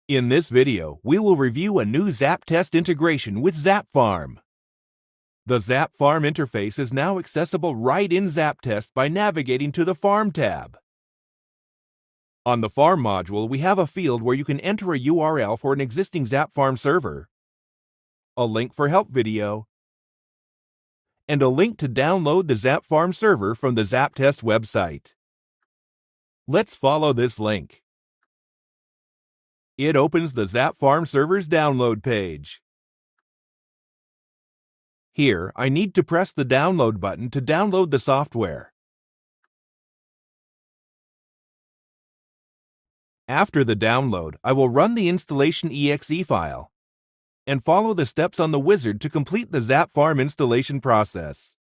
In this video, we will review a new ZAPTEST integration with ZAPFARM. The ZAPFARM interface is now accessible right in ZAPTEST by navigating to the Farm tab. On the Farm module, we have a field where you can enter a URL for an existing ZAPFARM server, a link for help video, and a link to download the ZAPFARM server from the ZAPTEST website. Let's follow this link. It opens the ZAPFARM server's download page. Here, I need to press the download button to download the software. After the download, I will run the installation exe file and follow the steps on the wizard to complete the ZAPFARM installation process.